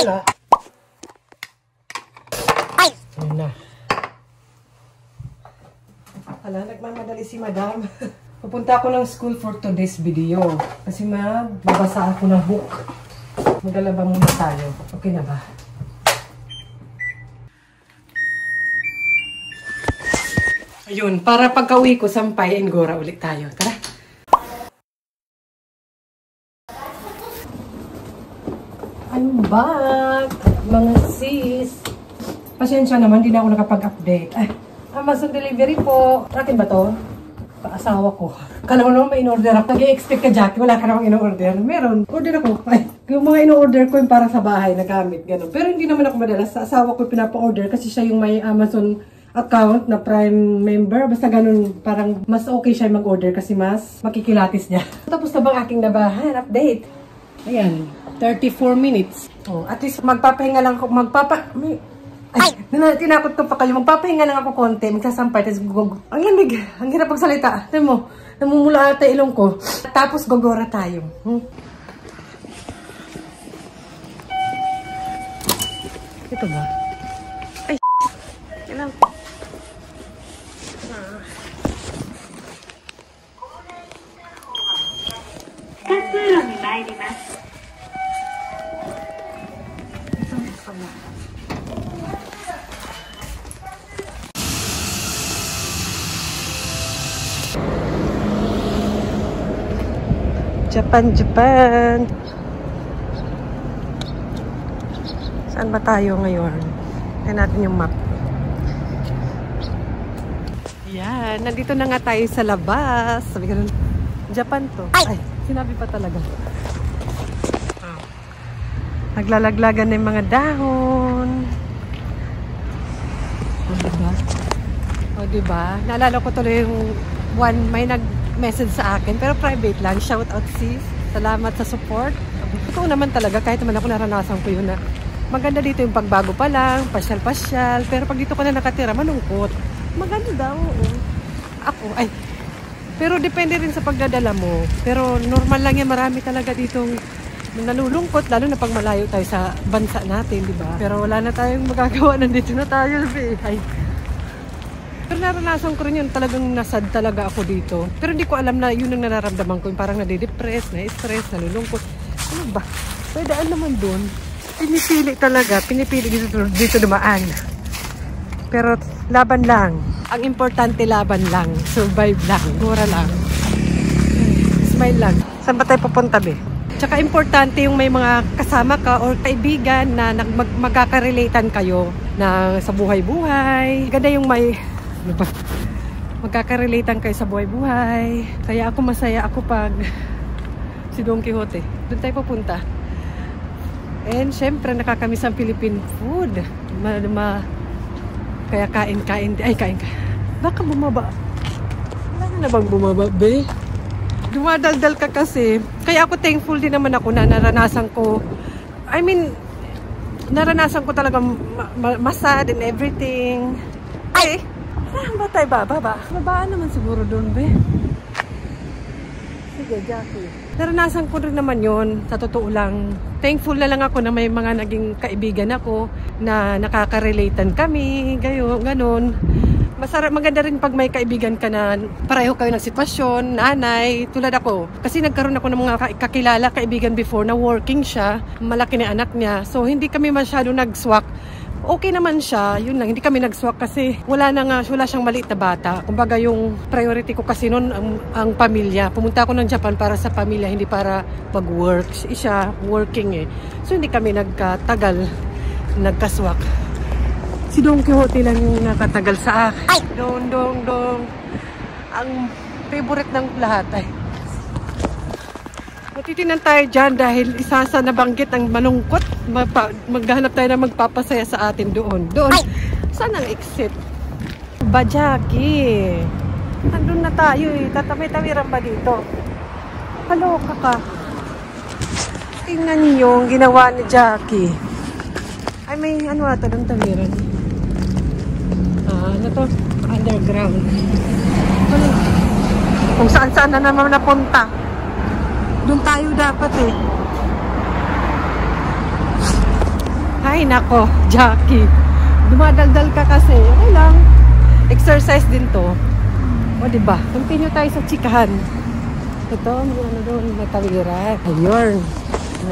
na. Ayun na. Ala, nagmamadali si madam. Pupunta ako ng school for today's video. Kasi magbabasa ako ng book. Maglalaba muna tayo. Okay na ba? Ayun, para pagka-uwi ko, Sampay and Gora ulit tayo. Tara! I'm back! Mga sis! Pasensya naman, di na ako nakapag-update. Amazon delivery po. Akin ba to? Paasawa ko. Kala ko naman may in-order ako. Nag-i-expect ka, Jackie. Wala ka namang in-order. Meron. Order ako. Ay, yung mga in-order ko yung para sa bahay na gamit. Ganun. Pero hindi naman ako madalas. Sa asawa ko pinapa-order kasi siya yung may Amazon account na Prime member. Basta ganun. Parang mas okay siya mag-order kasi mas makikilatis niya. Tapos na bang aking nabahan? Update. Ayan. 34 minutes. Oh, at least magpapahinga lang ako. Ay, tinakot ko pa kayo. Magpapahinga lang ako konti. Magsasampay. Ang lamig. Ang hirap pagsalita. Tignan mo. Namumula ata ilong ko. Tapos gogora tayo. Ito ba? Ay, kailangan ko. Katsulo ni mairimasu. Japan. Saan ba tayo ngayon? Tignan natin yung map. Yan, nandito na nga tayo sa labas. Sabi ka nun, Japan to. Ay, sinabi pa talaga. Naglalaglagan na yung mga dahon. O, diba? Naalala ko tuloy yung may nag-message sa akin, pero private lang. Shout out sis. Salamat sa support. Totoo naman talaga, kahit naman ako naranasan ko yun na maganda dito yung pagbago pa lang, pasyal-pasyal. Pero pag dito ko na nakatira, malungkot. Maganda daw, oo. Ako, pero depende rin sa pagdadala mo. Pero normal lang yan, marami talaga ditong nalulungkot, lalo na pag malayo tayo sa bansa natin, di ba? Pero wala na tayong magagawa, nandito na tayo, ay. Pero naranasan ko rin yun, talagang nasad talaga ako dito. Pero hindi ko alam na yun ang nararamdaman ko, yung parang nadidepress, na-stress, nalulungkot. Ano ba? Pwedaan naman dun. Pinipili dito dumaan. Pero laban lang. Ang importante laban lang. Survive lang. Mura lang. Smile lang. Saan ba tayo pupunta, be? Tsaka importante yung may mga kasama ka or kaibigan na magkaka-relatean kayo na sa buhay-buhay. Ganda yung may magkaka-relatean kayo sa buhay-buhay. Kaya ako masaya ako pag si Don Quixote. Doon tayo pupunta. And syempre nakakamiss ang Philippine food. Kaya kain. Ay, kain. Baka bumaba. Wala na bang bumaba, be? Dumadaldal ka kasi. Kaya ako thankful din naman ako na naranasan ko. Naranasan ko talaga masad and everything. Ay! Saan ba tayo bababa? Babaan naman siguro doon, be. Sige, Jackie. Naranasan ko rin naman yon. Sa totoo lang. Thankful na lang ako na may mga naging kaibigan ako na nakaka-relatean kami. Ganon. Maganda rin pag may kaibigan ka na pareho kayo ng sitwasyon, nanay, tulad ako. Kasi nagkaroon ako ng mga kakilala, kaibigan before na working siya, malaki na anak niya. So hindi kami masyado nag-swak. Okay naman siya, yun lang, hindi kami nag-swak kasi wala siyang maliit na bata. Kumbaga yung priority ko kasi noon ang pamilya. Pumunta ako ng Japan para sa pamilya, hindi para mag-work. Siya, working eh. So hindi kami nagkaswak. Si Don Quixote lang yung nakatagal sa akin. Ay! Dong. Ang favorite ng lahat ay. Matitinan tayo dyan dahil isa sa nabanggit ang malungkot. Maghanap tayo na magpapasaya sa atin doon. Ay! Saan ang exit? Ba, Jackie? Andun na tayo eh. Tatamay-tamiran ba dito? Kaloka ka. Tingnan niyo yung ginawa ni Jackie. Ay, may ano ata ng tamiran. Ano to? Underground. Ano? Kung saan-saan na naman napunta. Doon tayo dapat eh. Ay, nako, Jackie. Dumadaldal ka kasi. Okay lang. Exercise din to. O, diba? Continue tayo sa chikahan. Ito, ano doon, may tawiran. Ayun.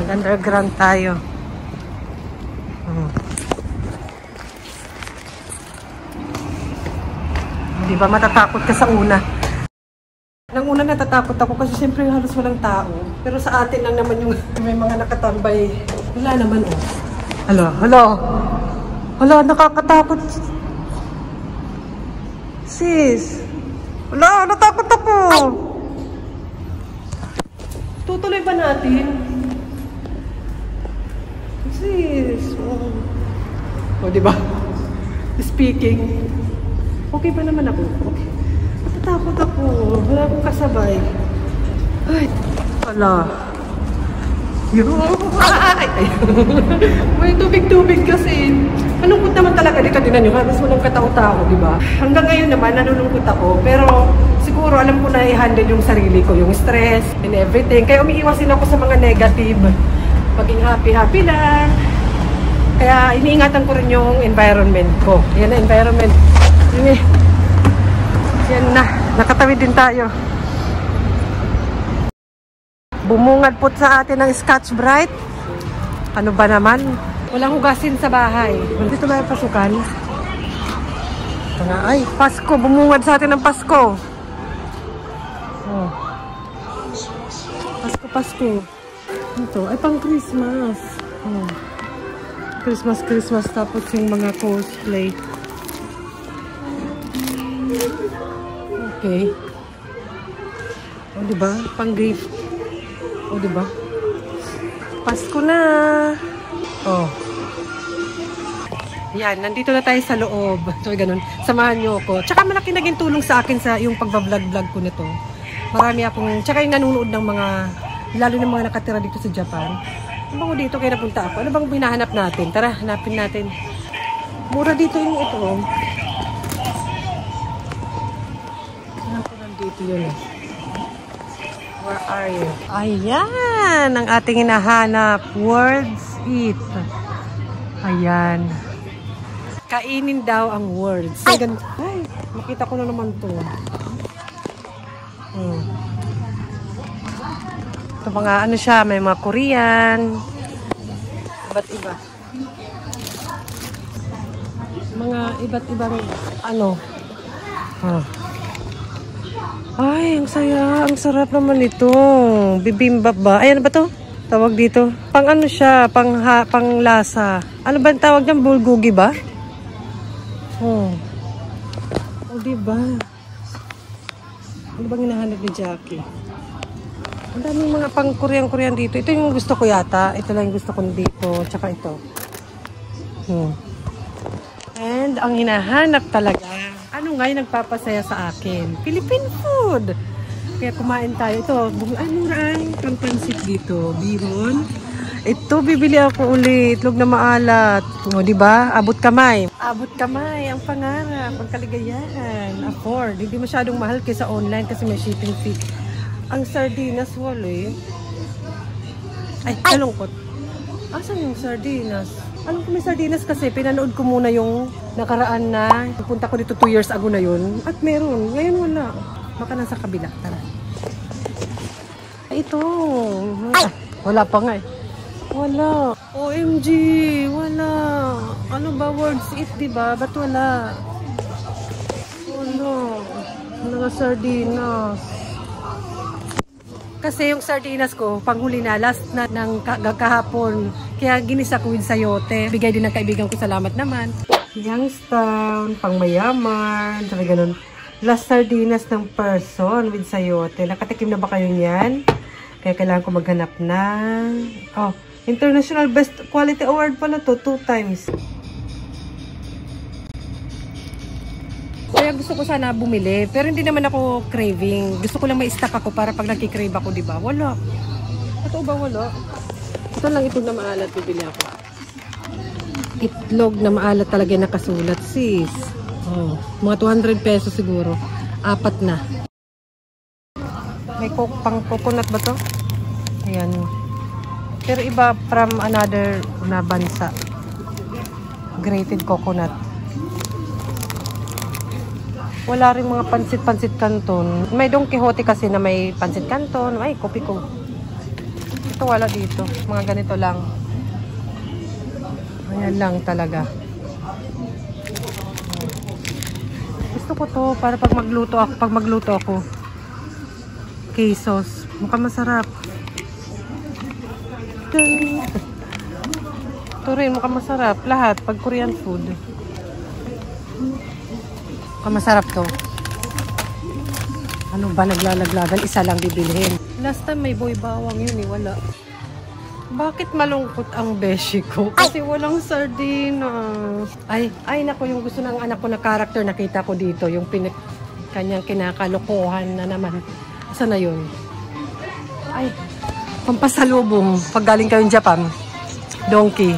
Nag-underground tayo. Diba, matatakot ka sa una. Nang una natatakot ako kasi siyempre halos walang tao. Pero sa atin lang naman yung may mga nakatambay. Wala naman, oh. Hala, nakakatakot. Sis. Wala, natakot ako. Tutuloy ba natin? Sis. Oh, diba? Speaking. Okay ba naman ako? Okay. Natatakot ako. Wala akong kasabay. Ay. Hala. May tubig-tubig kasi. Malungkot naman talaga dito. Tinan nyo, halos walang katao-tao, di ba? Hanggang ngayon naman, nalulungkot ako. Pero siguro alam ko na i-handle yung sarili ko, yung stress and everything. Kaya umiiwasin ako sa mga negative. Maging happy-happy lang. Kaya iniingatan ko rin yung environment ko. Yan na, environment. Yan na, nakatawid din tayo. Bumungad po sa atin ng Scotch Brite. Ano ba naman? Walang hugasin sa bahay. Dito ba yung pasukan? Ito nga. Ay, Pasko. Bumungad sa atin ng Pasko. Oh. Pasko. Ito. Ay, pang Christmas. Oh. Christmas. Tapos yung mga cosplay. Okay. O, diba? Pang gift. O, diba? Pasko na. Oh. Yan, nandito na tayo sa loob. So, ganun. Samahan nyo ako. Tsaka malaki naging tulong sa akin sa yung pagbablog-vlog ko nito. Marami akong, tsaka yung nanonood ng mga, lalo ng mga nakatira dito sa Japan. Ano bang dito kaya napunta ako? Ano bang binahanap natin? Tara, hanapin natin. Mura dito yung ito. Nandito yun. Where are you? Ayan, ang ating hinahanap. Words eat. Ayan. Kainin daw ang words. Ay, makita ko na naman to. Ito mga ano siya, may mga Korean. Iba't iba. Mga iba't ibang ano. Ay, ang saya. Ang sarap naman ito. Bibimbap ba? Ay, ano ba to? Tawag dito. Pang ano siya? Pang lasa. Ano ba ang tawag niyan? Bulgogi ba? Oh, diba? Ano bang hinahanap ni Jackie? Ang daming mga pang Korean dito. Ito yung gusto ko yata. Ito lang yung gusto ko dito. Tsaka ito. And ang hinahanap talaga, ano nga yung nagpapasaya sa akin? Philippine food. Kaya kumain tayo. Ito, ay muraan. Pang-pansit dito. Bihon. Ito, bibili ako ulit. Itlog na maalat. O, diba? Abot kamay. Abot kamay. Ang pangarap. Ang kaligayahan. Afford. Hindi masyadong mahal kaysa online kasi may shipping fee. Ang sardinas, wala eh. Ay, nalungkot. Asan yung sardinas? Alam ko may sardinas kasi pinanood ko muna yung nakaraan na. Pupunta ko dito 2 years ago na yun. At meron. Ngayon wala. Baka nasa kabila. Tara. Ito. Wala pa nga eh. Wala. OMG. Wala. Ano ba words it, diba? Ba't wala? Wala. Mga sardinas. Kasi yung sardinas ko, panghuli na, last na ng kahapon. Kaya ginisa ko with sayote. Bigay din ng kaibigan ko, salamat naman. Youngstown, pangmayaman, sabi ganun. Last sardinas ng person with sayote. Nakatikim na ba kayo niyan? Kaya kailangan ko maghanap na. Oh, International Best Quality Award pala to, 2 times. Kaya gusto ko sana bumili, pero hindi naman ako craving. Gusto ko lang may stock ako para pag nagki-crave ako, di ba? Wala. Ito ba wala? Ito lang itlog na maalat, bibili ako. Itlog na maalat talaga yung nakasulat, sis. Oh, mga 200 pesos siguro. 4 na. May pang coconut ba to? Ayan. Pero iba from another na bansa. Grated coconut. Wala rin mga pansit canton. May Don Quixote kasi na may pansit canton. Ay, kopi ko. Ito wala dito. Mga ganito lang. Ayan lang talaga. Gusto ko to para pag magluto ako. Quesos. Mukhang masarap. Ito rin, mukhang masarap. Lahat, pag Korean food. Mukhang masarap to. Ano ba naglalaglagan? Isa lang bibilhin. Last time may boy bawang yun eh. Wala. Bakit malungkot ang beshi ko? Kasi walang sardinas. Ay, naku, yung gusto ng anak ko na character nakita ko dito. Yung kanyang kinakalokohan na naman. Saan na yun? Ay, pampasalubong. Pag galing kayong Japan. Donkey.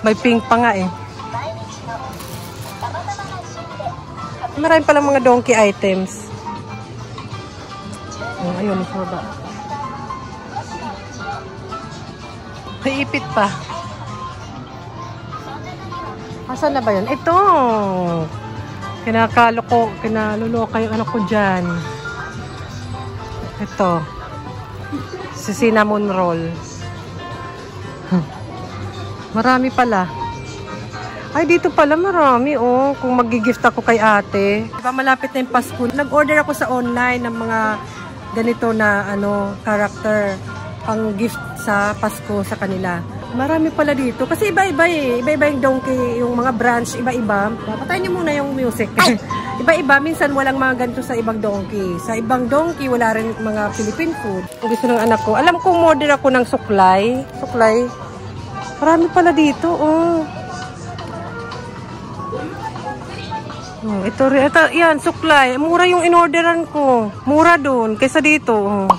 May pink pa nga eh. Marami palang mga donkey items. Oh, ayun, baba. May ipit pa. Asan na ba yun? Ito! Kinaluloko yung anak ko dyan. Ito. Si cinnamon roll. Marami pala. Ay, dito pala marami, oh. Kung mag-gift ako kay ate. Diba, malapit na yung Pasko. Nag-order ako sa online ng mga ganito na, character. Pang gift sa Pasko sa kanila. Marami pala dito. Kasi iba-iba eh. Iba-iba yung donkey, yung mga branch, iba-iba. Patayin niyo muna yung music. Iba-iba. Minsan walang mga ganito sa ibang donkey. Sa ibang donkey, wala rin mga Philippine food. Kung gusto ng anak ko. Alam kong order ako ng suklay. Suklay. Marami pala dito, oh. Ito rin. Yan, suklay. Mura yung in-orderan ko. Mura dun. Kaysa dito, oh.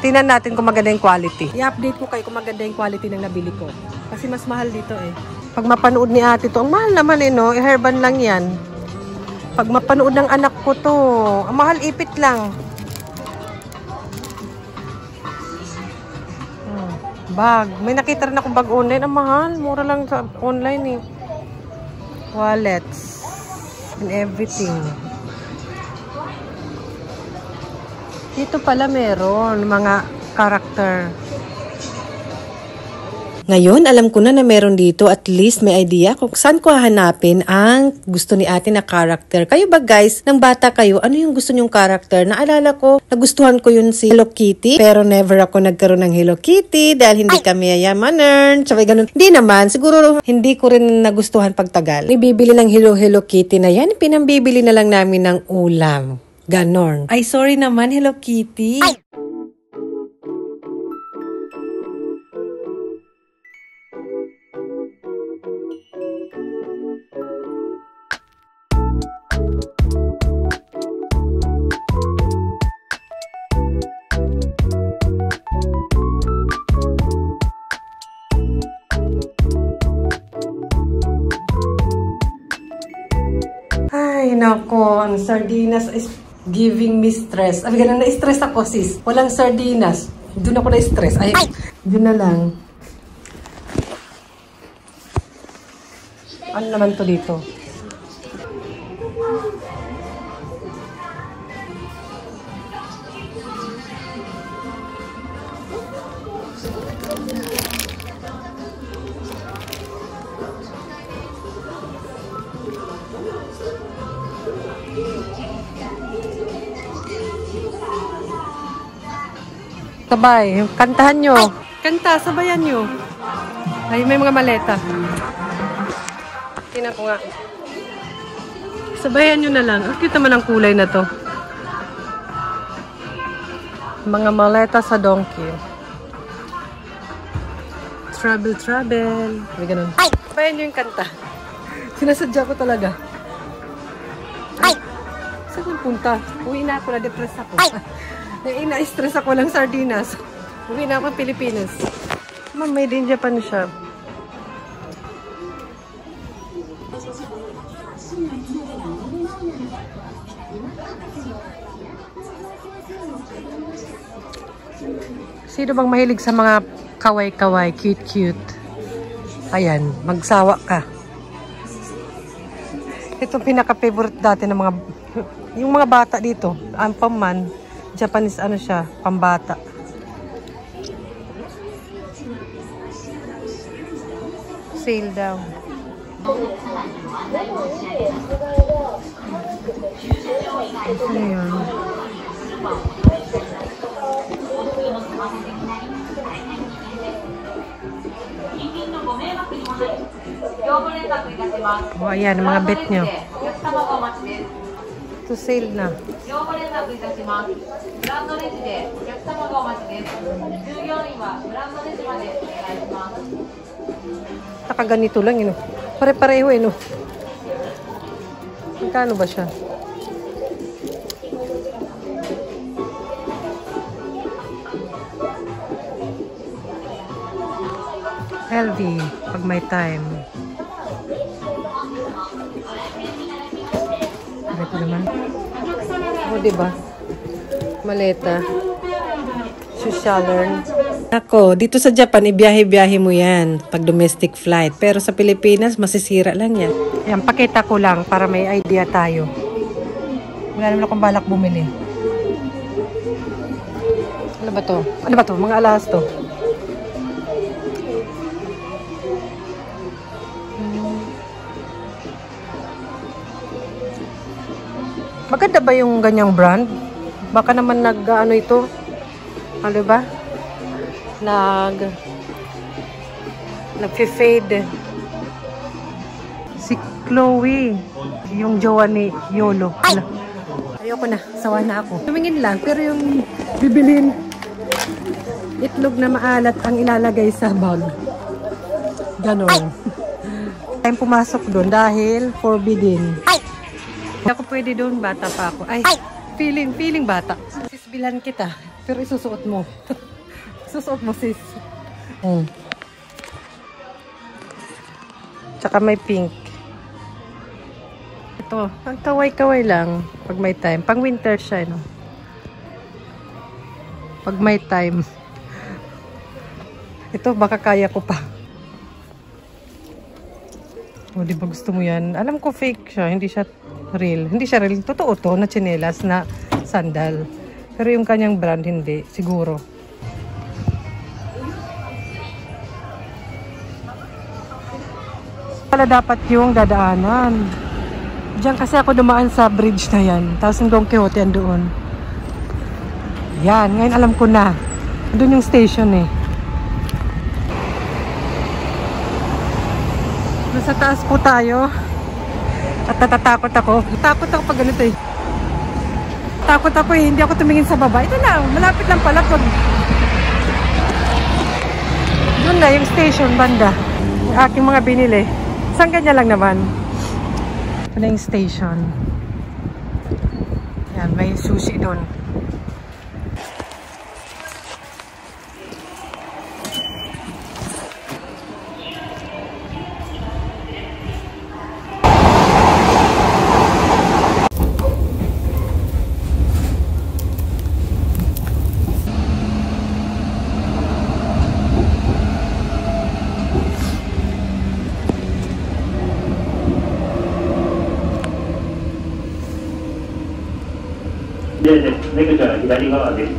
Tingnan natin kung maganda yung quality. I-update ko kayo kung maganda yung quality ng nabili ko. Kasi mas mahal dito eh. Pag mapanood ni ate to, ang mahal naman eh, no? Herban lang yan. Pag mapanood ng anak ko to, ang mahal ipit lang. Bag. May nakita rin akong bag online. Ang mahal. Mura lang sa online eh. Wallets. And everything. Dito pala meron mga character. Ngayon, alam ko na meron dito. At least may idea kung saan ko hahanapin ang gusto ni ate na character. Kayo ba guys, nang bata kayo, ano yung gusto nyong character? Naalala ko, nagustuhan ko yun si Hello Kitty. Pero never ako nagkaroon ng Hello Kitty dahil hindi kami yayamanan. Sabay ganun. Hindi naman. Siguro hindi ko rin nagustuhan pagtagal. Ibibili ng Hello Kitty na yan. Pinambibili na lang namin ng ulam. Ganon. Ay, sorry naman, Hello Kitty. Ay! Ay, nako, ang sardinas is giving me stress. Ay, ganun, na-stress ako, sis. Walang sardinas. Doon ako na-stress. Ay, doon na lang. Ano naman to dito? Sabay, kantahan nyo. Kanta, sabayan nyo. Ay, may mga maleta. Tingnan ko nga. Sabayan nyo na lang. Ang cute naman ang kulay na to. Mga maleta sa donkey. Travel. May ganun. Sabayan nyo yung kanta. Sinasadya ko talaga. Ay! Saan yung punta? Uwi na ako, na-depress ako. Na-stress ako lang sardinas. Uwi na ako Pilipinas. Ma'am, made in Japan siya. Sino bang mahilig sa mga kaway-kaway, cute-cute? Ayan, magsawa ka. Ito pinaka-favorite dati ng mga, yung mga bata dito. Ampaman, Japanese ano siya, pambata. Sale daw. Ayan. Oh, ayan, mga bet nyo. To sale na. Nakaganito lang, yun. Pare-pareho, eh, no? Magkano ba siya? LV, pag may time. Ito naman. O, diba? Maleta. Socialern. Ako, dito sa Japan, ibiyahe-biyahe mo yan pag domestic flight. Pero sa Pilipinas, masisira lang yan. Yan, pakita ko lang para may idea tayo. Wala naman akong balak bumili. Ano ba to? Ano ba to? Mga alas to. Maganda ba yung ganyang brand? Baka naman nag-ano ito? Ano ba? Nag-fade. Si Chloe, yung jowa ni Yolo. Ano? Ayoko na, sawa na ako. Tumingin lang, pero yung bibilin itlog na maalat ang ilalagay sa bag. Ganon. Time pumasok doon dahil forbidden. Hindi ako pwede doon, bata pa ako. Ay, feeling bata. Sisbilan kita, pero isusuot mo. Isusuot mo, sis. Tsaka may pink. Ito, ang kaway-kaway lang pag may time. Pang winter siya, no? Pag may time. Ito, baka kaya ko pa. O, di ba gusto mo yan? Alam ko fake siya, hindi siya real. Hindi siya real. Totoo to na tsinelas na sandal. Pero yung kanyang brand, hindi. Siguro. Pala dapat yung dadaanan. Diyan kasi ako dumaan sa bridge na yan. Tapos yung Don Quixote yan doon. Yan. Ngayon alam ko na. Doon yung station eh. Nasa taas po tayo. At natatakot ako. Takot ako pag ganito eh. Takot ako eh. Hindi ako tumingin sa baba. Ito lang. Malapit lang pala pag... Doon na yung station banda. Yung aking mga binili. Isang ganyan lang naman. Ito na yung station. Yan. May sushi doon.出口は左側です。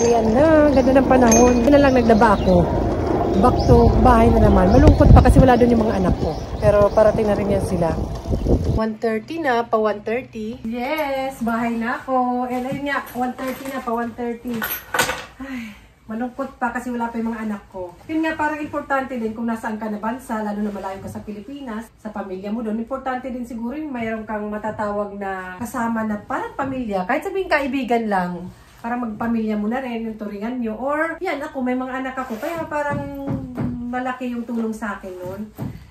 Ayan na, ganda ng panahon. Hindi na lang naglaba ako. Back to bahay na naman. Malungkot pa kasi wala doon yung mga anak ko. Pero parating na rin yan sila. 1:30 na, pa 1:30. Yes, bahay na ako. And ayun nga, 1:30 na, pa 1:30. Ay, Malungkot pa kasi wala pa yung mga anak ko. Yun nga, parang importante din kung nasaan ka na bansa, lalo na malayo ka sa Pilipinas, sa pamilya mo doon. Importante din siguro yung mayroon kang matatawag na kasama na parang pamilya. Kahit sabihin kaibigan lang, para magpamilya mo na rin, yung turingan nyo. Or, yan, ako, may mga anak ako, kaya parang malaki yung tulong sa akin noon.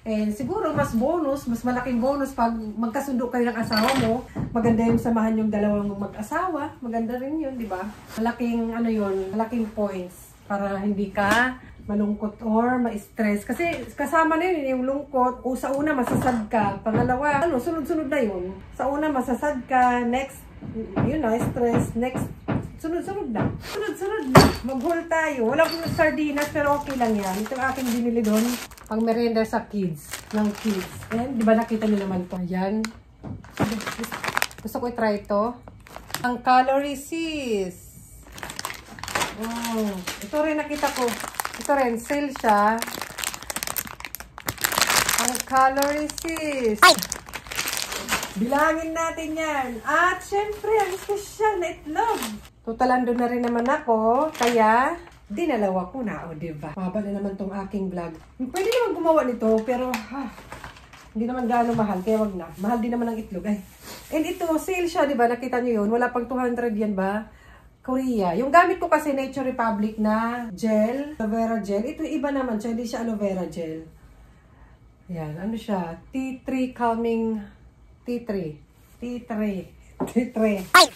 And siguro mas bonus, mas malaking bonus pag magkasundo kayo ng asawa mo. Maganda yung samahan yung dalawang mag-asawa. Maganda rin yun, di ba? Malaking ano yun, malaking points para hindi ka malungkot or ma-stress. Kasi kasama na yun yung lungkot. O sa una masasad ka. Pangalawa, ano, sunod-sunod na yun. Sa una masasad ka. Next, yun na, stress. Next, sunod-sunod na. Sunod-sunod na. Mag-haul tayo. Wala akong sardinas pero okay lang yan. Ito ang aking binili doon. Pang merienda sa kids. Ng kids. Ayan, di ba nakita niyo naman to? Ayan. Gusto ko i-try ito. Ang calorie sis. Ito rin nakita ko. Ito rin, sale siya. Ang calorie sis. Ay! Bilangin natin yan. At syempre, ang special na itlog. Totalando na rin naman ako. Kaya, dinalawa ko na. O, diba? Mahaba na naman tong aking vlog. Pwede naman gumawa nito, pero hindi naman gaano mahal. Kaya wag na. Mahal din naman ang itlog. Ay. And ito, sale siya, diba? Nakita nyo yun? Wala pang 200 yan ba? Korea. Yung gamit ko kasi Nature Republic na gel. Aloe vera gel. Ito iba naman siya. Hindi siya aloe vera gel. Yan. Ano siya? Tea tree calming. Tea tree. Tea tree. Tea tree. Ay!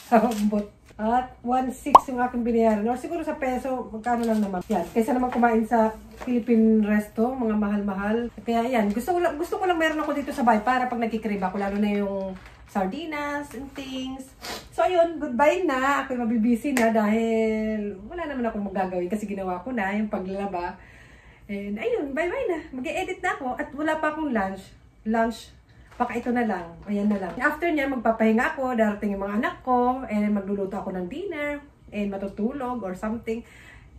At 1.6 yung aking binayaran. Or siguro sa peso, magkano lang naman. Yan. Kaysa naman kumain sa Philippine resto, mga mahal-mahal. Kaya yan. Gusto ko lang meron ako dito sa bahay para pag nagkikrib ako, lalo na yung sardinas and things. So, ayun. Goodbye na. Ako'y mabibisi na dahil wala naman akong magagawin kasi ginawa ko na yung paglalaba. And ayun. Bye-bye na. Mag-e-edit na ako. At wala pa akong lunch. Baka ito na lang. Ayan na lang. After niya, magpapahinga ako. Darating yung mga anak ko. And magluluto ako ng dinner. And matutulog or something.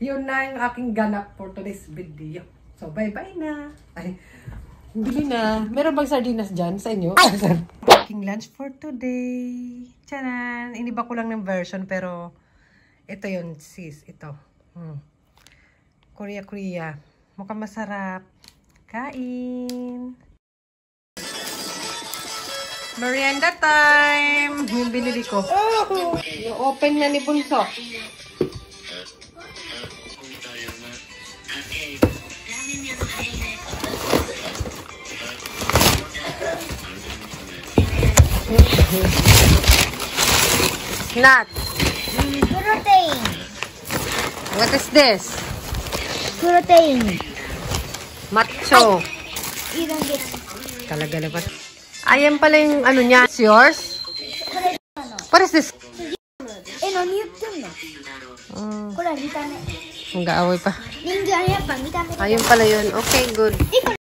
Yun na yung aking ganap for today's video. So, bye-bye na. Ay, bili na. Meron bang sardinas dyan sa inyo? Aking lunch for today. Tcharan! Iniba ko lang ng version pero ito yun, sis. Ito. Korea. Mukhang masarap. Kain! Merienda time! Yung binili ko. Yung open na ni Bunso. Nut. Protein. What is this? Protein. Macho. You don't get Talaga naman. Ayan pala yung ano niya. It's yours? What is this? 何言ってんのこれは見た目 Ang gaaway pa.人間やっぱ見た目 Ayun pala yun. Okay, good.